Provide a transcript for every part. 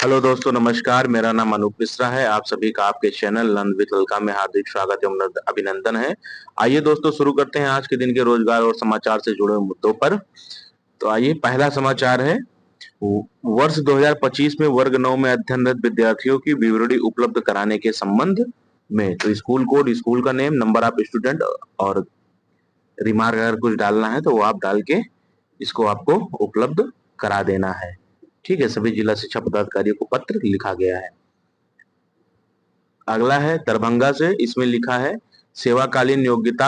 Hello दोस्तों, नमस्कार। मेरा नाम अनूप मिश्रा है। आप सभी का आपके चैनल लर्न विद ललका में हार्दिक स्वागत एवं अभिनंदन है। आइए दोस्तों, शुरू करते हैं आज के दिन के रोजगार और समाचार से जुड़े हुए मुद्दों पर। तो आइए, पहला समाचार है, वर्ष 2025 में वर्ग 9 में अध्ययनरत विद्यार्थियों की विवरणी उपलब्ध कराने के संबंध में। तो स्कूल कोड, स्कूल का नेम, नंबर ऑफ स्टूडेंट और रिमार्क अगर कुछ डालना है तो वो आप डाल के इसको आपको उपलब्ध करा देना है। ठीक है, सभी जिला शिक्षा पदाधिकारियों को पत्र लिखा गया है। अगला है दरभंगा से, इसमें लिखा है, सेवाकालीन योग्यता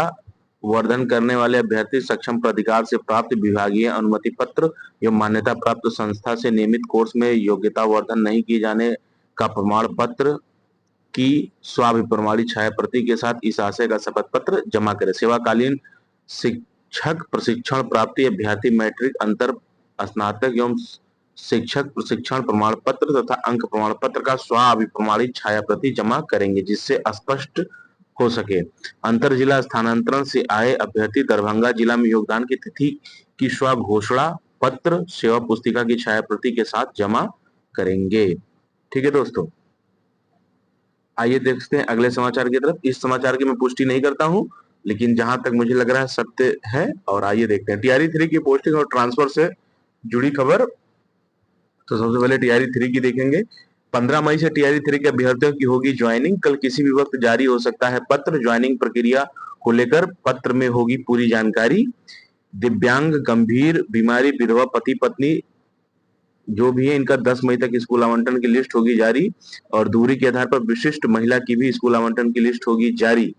वर्धन करने वाले अभ्यर्थी सक्षम प्राधिकार से प्राप्त विभागीय अनुमति पत्र एवं मान्यता प्राप्त संस्था से नियमित कोर्स में योग्यता वर्धन नहीं किए जाने का प्रमाण पत्र की स्वाभिप्रमाणित छाया प्रति के साथ इस आशय का शपथ पत्र जमा करें। सेवाकालीन शिक्षक प्रशिक्षण प्राप्ति अभ्यर्थी मैट्रिक, अंतर स्नातक एवं शिक्षक प्रशिक्षण प्रमाण पत्र तथा अंक प्रमाण पत्र का स्वाभिप्रमाणित छाया प्रति जमा करेंगे, जिससे स्पष्ट हो सके। अंतर जिला स्थानांतरण से आए अभ्यर्थी दरभंगा जिला में योगदान की तिथि की स्व घोषणा पत्र सेवा पुस्तिका की छाया प्रति के साथ जमा करेंगे। ठीक है दोस्तों, आइए देखते हैं अगले समाचार की तरफ। इस समाचार की मैं पुष्टि नहीं करता हूं, लेकिन जहां तक मुझे लग रहा है सत्य है। और आइए देखते हैं टीआरई 3 की पोस्टिंग और ट्रांसफर से जुड़ी खबर। तो सबसे पहले टीआरई 3 की देखेंगे। 15 मई से टीआरई 3 के अभ्यर्थियों की होगी ज्वाइनिंग। कल किसी भी वक्त जारी हो सकता है पत्र। ज्वाइनिंग प्रक्रिया को लेकर पत्र में होगी पूरी जानकारी। दिव्यांग, गंभीर बीमारी, विधवा, पति पत्नी जो भी है, इनका 10 मई तक स्कूल आवंटन की लिस्ट होगी जारी। और दूरी के आधार पर विशिष्ट महिला की भी स्कूल आवंटन की लिस्ट होगी जारी।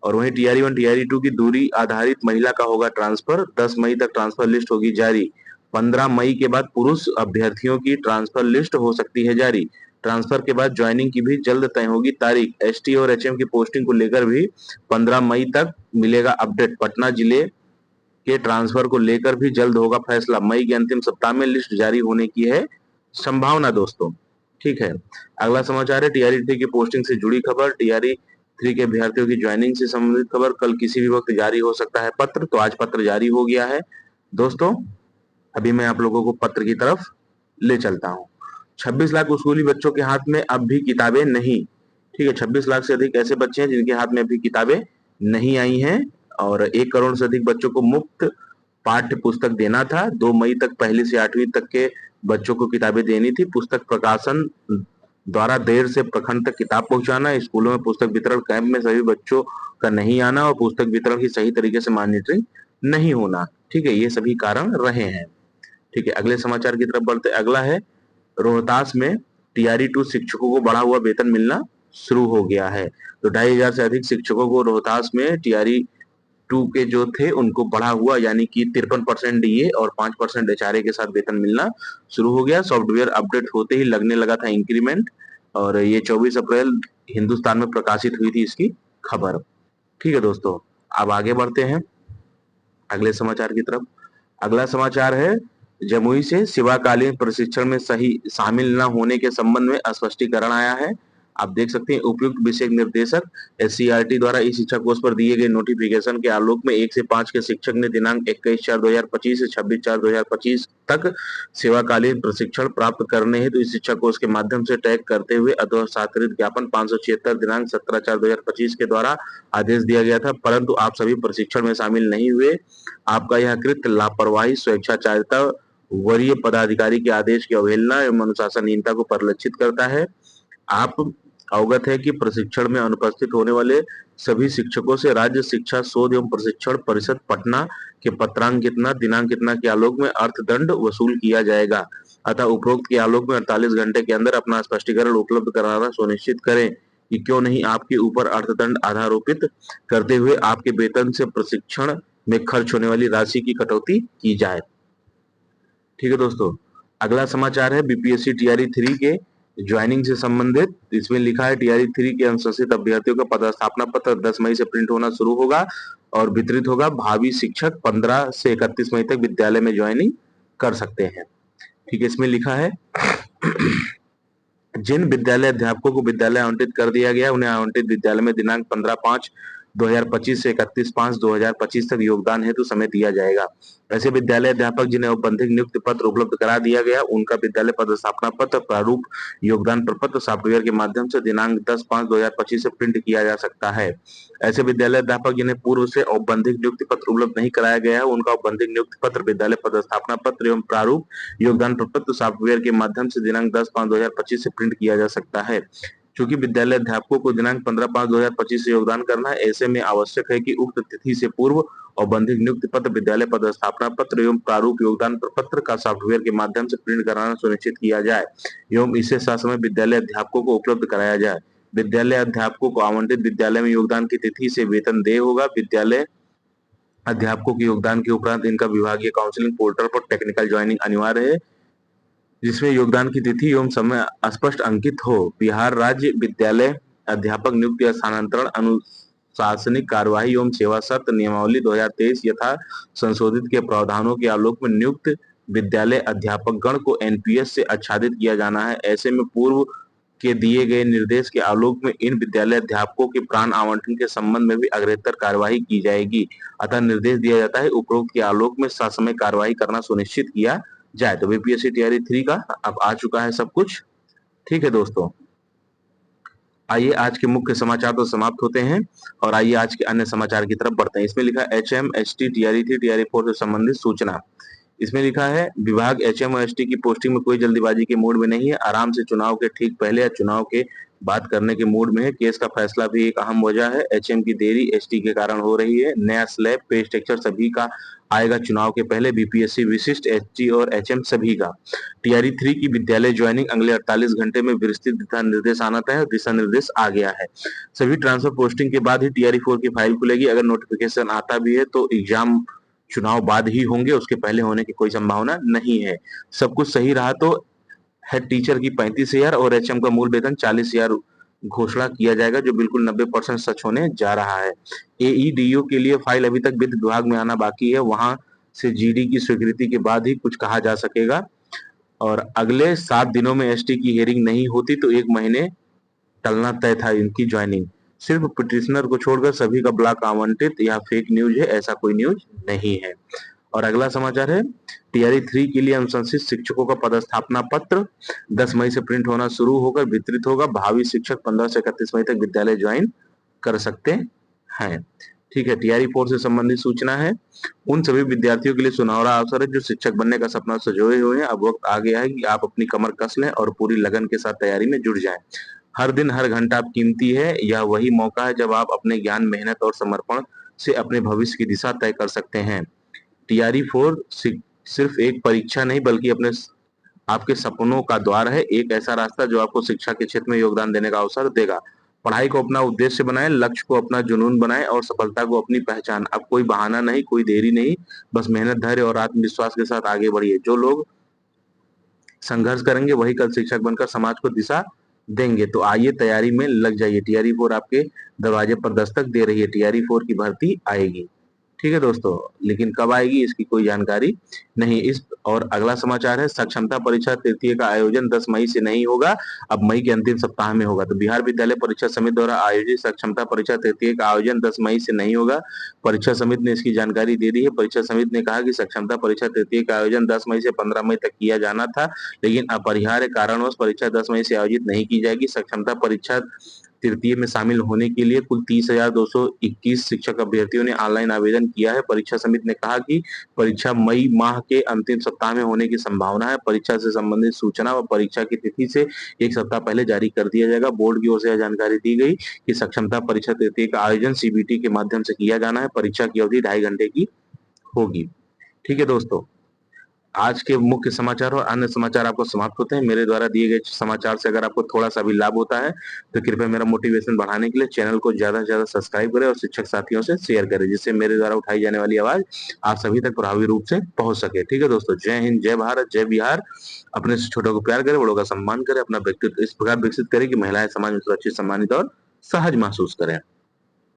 और वहीं टीआरई 1, टीआरई 2 की दूरी आधारित महिला का होगा ट्रांसफर। 10 मई तक ट्रांसफर लिस्ट होगी जारी। 15 मई के बाद पुरुष अभ्यर्थियों की ट्रांसफर लिस्ट हो सकती है जारी। ट्रांसफर के बाद ज्वाइनिंग की भी जल्द तय होगी तारीख। एसटी और एचएम की पोस्टिंग को लेकर भी 15 मई तक मिलेगा अपडेट। पटना जिले के ट्रांसफर को लेकर भी जल्द होगा फैसला। मई के अंतिम सप्ताह में लिस्ट जारी होने की है संभावना दोस्तों। ठीक है, अगला समाचार है टीआरई 3 की पोस्टिंग से जुड़ी खबर। टीआरई 3 के अभ्यर्थियों की ज्वाइनिंग से संबंधित खबर। कल किसी भी वक्त जारी हो सकता है पत्र। तो आज पत्र जारी हो गया है दोस्तों। अभी मैं आप लोगों को पत्र की तरफ ले चलता हूँ। 26 लाख स्कूली बच्चों के हाथ में अब भी किताबें नहीं। ठीक है, 26 लाख से अधिक ऐसे बच्चे हैं जिनके हाथ में अभी किताबें नहीं आई हैं। और 1 करोड़ से अधिक बच्चों को मुफ्त पाठ्य पुस्तक देना था। 2 मई तक पहली से 8वीं तक के बच्चों को किताबें देनी थी। पुस्तक प्रकाशन द्वारा देर से प्रखंड तक किताब पहुंचाना, स्कूलों में पुस्तक वितरण कैंप में सभी बच्चों का नहीं आना और पुस्तक वितरण की सही तरीके से मॉनिटरिंग नहीं होना। ठीक है, ये सभी कारण रहे हैं। ठीक है, अगले समाचार की तरफ बढ़ते। अगला है, रोहतास में टीआरई 2 शिक्षकों को बढ़ा हुआ वेतन मिलना शुरू हो गया है। तो 2,500 से अधिक शिक्षकों को रोहतास में टीआरई 2 के जो थे उनको बढ़ा हुआ यानी कि 53% डीए और 5% एचआरए के साथ वेतन मिलना शुरू हो गया। सॉफ्टवेयर अपडेट होते ही लगने लगा था इंक्रीमेंट। और ये 24 अप्रैल हिंदुस्तान में प्रकाशित हुई थी इसकी खबर। ठीक है दोस्तों, अब आगे बढ़ते हैं अगले समाचार की तरफ। अगला समाचार है, जमुई से सेवाकालीन प्रशिक्षण में सही शामिल न होने के संबंध में स्पष्टीकरण आया है। आप देख सकते हैं, उपयुक्त विषय निर्देशक एससीईआरटी द्वारा इस शिक्षा कोर्स पर दिए गए नोटिफिकेशन के आलोक में 1 से 5 के शिक्षक ने दिनांक 21/4/2025 से 26/4/2025 तक सेवाकालीन प्रशिक्षण प्राप्त करने हेतु इस शिक्षा कोर्स के माध्यम से टैग करते हुए अधोसात्रित ज्ञापन 576 दिनांक 17/4/2025 के द्वारा आदेश दिया गया था, परंतु आप सभी प्रशिक्षण में शामिल नहीं हुए। आपका यह कृत्य लापरवाही, स्वेच्छाचारिता, वरीय पदाधिकारी के आदेश की अवहेलना एवं अनुशासनहीनता को परिलक्षित करता है। आप अवगत है कि प्रशिक्षण में अनुपस्थित होने वाले सभी शिक्षकों से राज्य शिक्षा शोध एवं प्रशिक्षण परिषद पटना के पत्रांक कितना दिनांक कितना के आलोक में अर्थदंड वसूल किया जाएगा। अतः उपरोक्त के आलोक में 48 घंटे के अंदर अपना स्पष्टीकरण उपलब्ध कराना सुनिश्चित करें कि क्यों नहीं आपके ऊपर अर्थदंड आरोपित करते हुए आपके वेतन से प्रशिक्षण में खर्च होने वाली राशि की कटौती की जाए। ठीक है दोस्तों, अगला समाचार है बीपीएससी टीआरई 3 के ज्वाइनिंग से संबंधित। इसमें लिखा है, टीआरई 3 के अनुशंसित अभ्यर्थियों का पदस्थापना पत्र 10 मई से प्रिंट होना शुरू होगा और वितरित होगा। भावी शिक्षक 15 से 31 मई तक विद्यालय में ज्वाइनिंग कर सकते हैं। ठीक है, इसमें लिखा है, जिन विद्यालय अध्यापकों को विद्यालय आवंटित कर दिया गया उन्हें आवंटित विद्यालय में दिनांक 15/5 2025 से 31/5/2025 तक योगदान हेतु समय दिया जाएगा। ऐसे विद्यालय अध्यापक जिन्हें औपबंधिक नियुक्ति पत्र उपलब्ध करा दिया गया, उनका विद्यालय पदस्थापना पत्र प्रारूप योगदान प्रपत्र सॉफ्टवेयर के माध्यम से दिनांक 10/5/2025 से प्रिंट किया जा सकता है। ऐसे विद्यालय अध्यापक जिन्हें पूर्व से औपबंधिक नियुक्ति पत्र उपलब्ध नहीं कराया गया है, उनका औपबंधिक नियुक्ति पत्र विद्यालय पदस्थापना पत्र एवं प्रारूप योगदान प्रपत्र सॉफ्टवेयर के माध्यम से दिनांक 10/5/2025 से प्रिंट किया जा सकता है। चूंकि विद्यालय अध्यापकों को दिनांक 15/5/2025 से योगदान करना है, ऐसे में आवश्यक है कि उक्त तिथि से पूर्व औपबंधिक नियुक्ति पत्र, विद्यालय पदस्थापना पत्र एवं प्रारूप योगदान प्रपत्र का सॉफ्टवेयर के माध्यम से प्रिंट कराना सुनिश्चित किया जाए एवं इसे ससमय विद्यालय अध्यापकों को उपलब्ध कराया जाए। विद्यालय अध्यापकों को आवंटित विद्यालय में योगदान की तिथि से वेतन देय होगा। विद्यालय अध्यापकों के योगदान के उपरांत इनका विभागीय काउंसलिंग पोर्टल पर टेक्निकल ज्वाइनिंग अनिवार्य है, जिसमें योगदान की तिथि एवं समय स्पष्ट अंकित हो। बिहार राज्य विद्यालय अध्यापक नियुक्ति स्थानांतरण अनुशासनिक कार्यवाही एवं सेवा शर्त नियमावली 2023 यथा संशोधित के प्रावधानों के आलोक में नियुक्त विद्यालय अध्यापक गण को एनपीएस से आच्छादित किया जाना है। ऐसे में पूर्व के दिए गए निर्देश के आलोक में इन विद्यालय अध्यापकों के प्राण आवंटन के संबंध में भी अग्रेतर कार्यवाही की जाएगी। अतः निर्देश दिया जाता है उपरोक्त के आलोक में ससमय कार्यवाही करना सुनिश्चित किया जाए। तो बीपीएससी तैयारी 3 का अब आ चुका है सब कुछ। ठीक है दोस्तों, आइए आज के मुख्य समाचार तो समाप्त होते हैं और आइए आज के अन्य समाचार की तरफ बढ़ते हैं। इसमें लिखा है HM/ST तैयारी 3 तैयारी 4 से संबंधित सूचना। इसमें लिखा है विभाग HM और ST की पोस्टिंग में कोई जल्दीबाजी के मूड में नहीं है, आराम से चुनाव के ठीक पहले या चुनाव के बाद करने के मूड में है। केस का फैसला भी एक अहम वजह है। HM की देरी ST के कारण हो रही है। नया स्लैब पे स्ट्रक्चर सभी का आएगा चुनाव के पहले। बीपीएससी विशिष्ट ST और HM सभी का। तैयारी 3 की विद्यालय ज्वाइनिंग अगले 48 घंटे में विस्तृत दिशा निर्देश आना तय है। दिशा निर्देश आ गया है। सभी ट्रांसफर पोस्टिंग के बाद ही तैयारी 4 की फाइल खुलेगी। अगर नोटिफिकेशन आता भी है तो एग्जाम चुनाव बाद ही होंगे, उसके पहले होने की कोई संभावना नहीं है। सब कुछ सही रहा तो हेड टीचर की 35,000 और HM का मूल वेतन 40,000 घोषणा किया जाएगा, जो बिल्कुल 90% सच होने जा रहा है। AEDO के लिए फाइल अभी तक वित्त विभाग में आना बाकी है, वहां से GD की स्वीकृति के बाद ही कुछ कहा जा सकेगा। और अगले 7 दिनों में ST की हियरिंग नहीं होती तो 1 महीने टलना तय था इनकी ज्वाइनिंग। सिर्फ पिटिशनर को छोड़कर सभी का ब्लॉक आवंटित, या फेक न्यूज है, ऐसा कोई न्यूज नहीं है। और अगला समाचार है तैयारी 3 के लिए अनुशंसित शिक्षकों का पदस्थापना पत्र 10 मई से प्रिंट होना शुरू होकर वितरित होगा। भावी शिक्षक 15 से 31 मई तक विद्यालय ज्वाइन कर सकते हैं। ठीक है, तैयारी 4 से संबंधित सूचना है। उन सभी विद्यार्थियों के लिए सुनहरा अवसर है जो शिक्षक बनने का सपना सजोए हुए हैं। अब वक्त आ गया है कि आप अपनी कमर कस लें और पूरी लगन के साथ तैयारी में जुट जाएं। हर दिन हर घंटा आप कीमती है। यह वही मौका है जब आप अपने ज्ञान, मेहनत और समर्पण से अपने भविष्य की दिशा तय कर सकते हैं। तैयारी 4 सिर्फ एक परीक्षा नहीं बल्कि अपने आपके सपनों का द्वार है। एक ऐसा रास्ता जो आपको शिक्षा के क्षेत्र में योगदान देने का अवसर देगा। पढ़ाई को अपना उद्देश्य बनाएं, लक्ष्य को अपना जुनून बनाएं और सफलता को अपनी पहचान। अब कोई बहाना नहीं, कोई देरी नहीं, बस मेहनत, धैर्य और आत्मविश्वास के साथ आगे बढ़िए। जो लोग संघर्ष करेंगे वही कल शिक्षक बनकर समाज को दिशा देंगे। तो आइए तैयारी में लग जाइए। तैयारी 4 आपके दरवाजे पर दस्तक दे रही है। तैयारी 4 की भर्ती आएगी। ठीक है दोस्तों, लेकिन कब आएगी इसकी कोई जानकारी नहीं। इस और अगला समाचार है सक्षमता परीक्षा तृतीय का आयोजन 10 मई से नहीं होगा, अब मई के अंतिम सप्ताह में होगा। तो बिहार विद्यालय परीक्षा समिति द्वारा आयोजित सक्षमता परीक्षा तृतीय का आयोजन 10 मई से नहीं होगा। परीक्षा समिति ने इसकी जानकारी दे दी है। परीक्षा समिति ने कहा कि सक्षमता परीक्षा तृतीय का आयोजन 10 मई से 15 मई तक किया जाना था, लेकिन अपरिहार्य कारणवश परीक्षा 10 मई से आयोजित नहीं की जाएगी। सक्षमता परीक्षा तृतीय में शामिल होने के लिए कुल 30,221 शिक्षक अभ्यर्थियों ने ऑनलाइन आवेदन किया है। परीक्षा समिति ने कहा कि परीक्षा मई माह के अंतिम सप्ताह में होने की संभावना है। परीक्षा से संबंधित सूचना व परीक्षा की तिथि से 1 सप्ताह पहले जारी कर दिया जाएगा। बोर्ड की ओर से यह जानकारी दी गई कि सक्षमता परीक्षा तृतीय का आयोजन CBT के माध्यम से किया जाना है। परीक्षा की अवधि 2.5 घंटे की होगी। ठीक है दोस्तों, आज के मुख्य समाचार और अन्य समाचार आपको समाप्त होते हैं। मेरे द्वारा दिए गए समाचार से अगर आपको थोड़ा सा भी लाभ होता है तो कृपया मेरा मोटिवेशन बढ़ाने के लिए चैनल को ज्यादा से ज्यादा सब्सक्राइब करें और शिक्षक साथियों से शेयर करें, जिससे मेरे द्वारा उठाई जाने वाली आवाज आप सभी तक प्रभावी रूप से पहुंच सके। ठीक है दोस्तों, जय हिंद, जय भारत, जय बिहार। अपने छोटों को प्यार करें, बड़ों का सम्मान करें, अपना व्यक्तित्व इस प्रकार विकसित करें कि महिलाएं समाज में सुरक्षित, सम्मानित और सहज महसूस करें।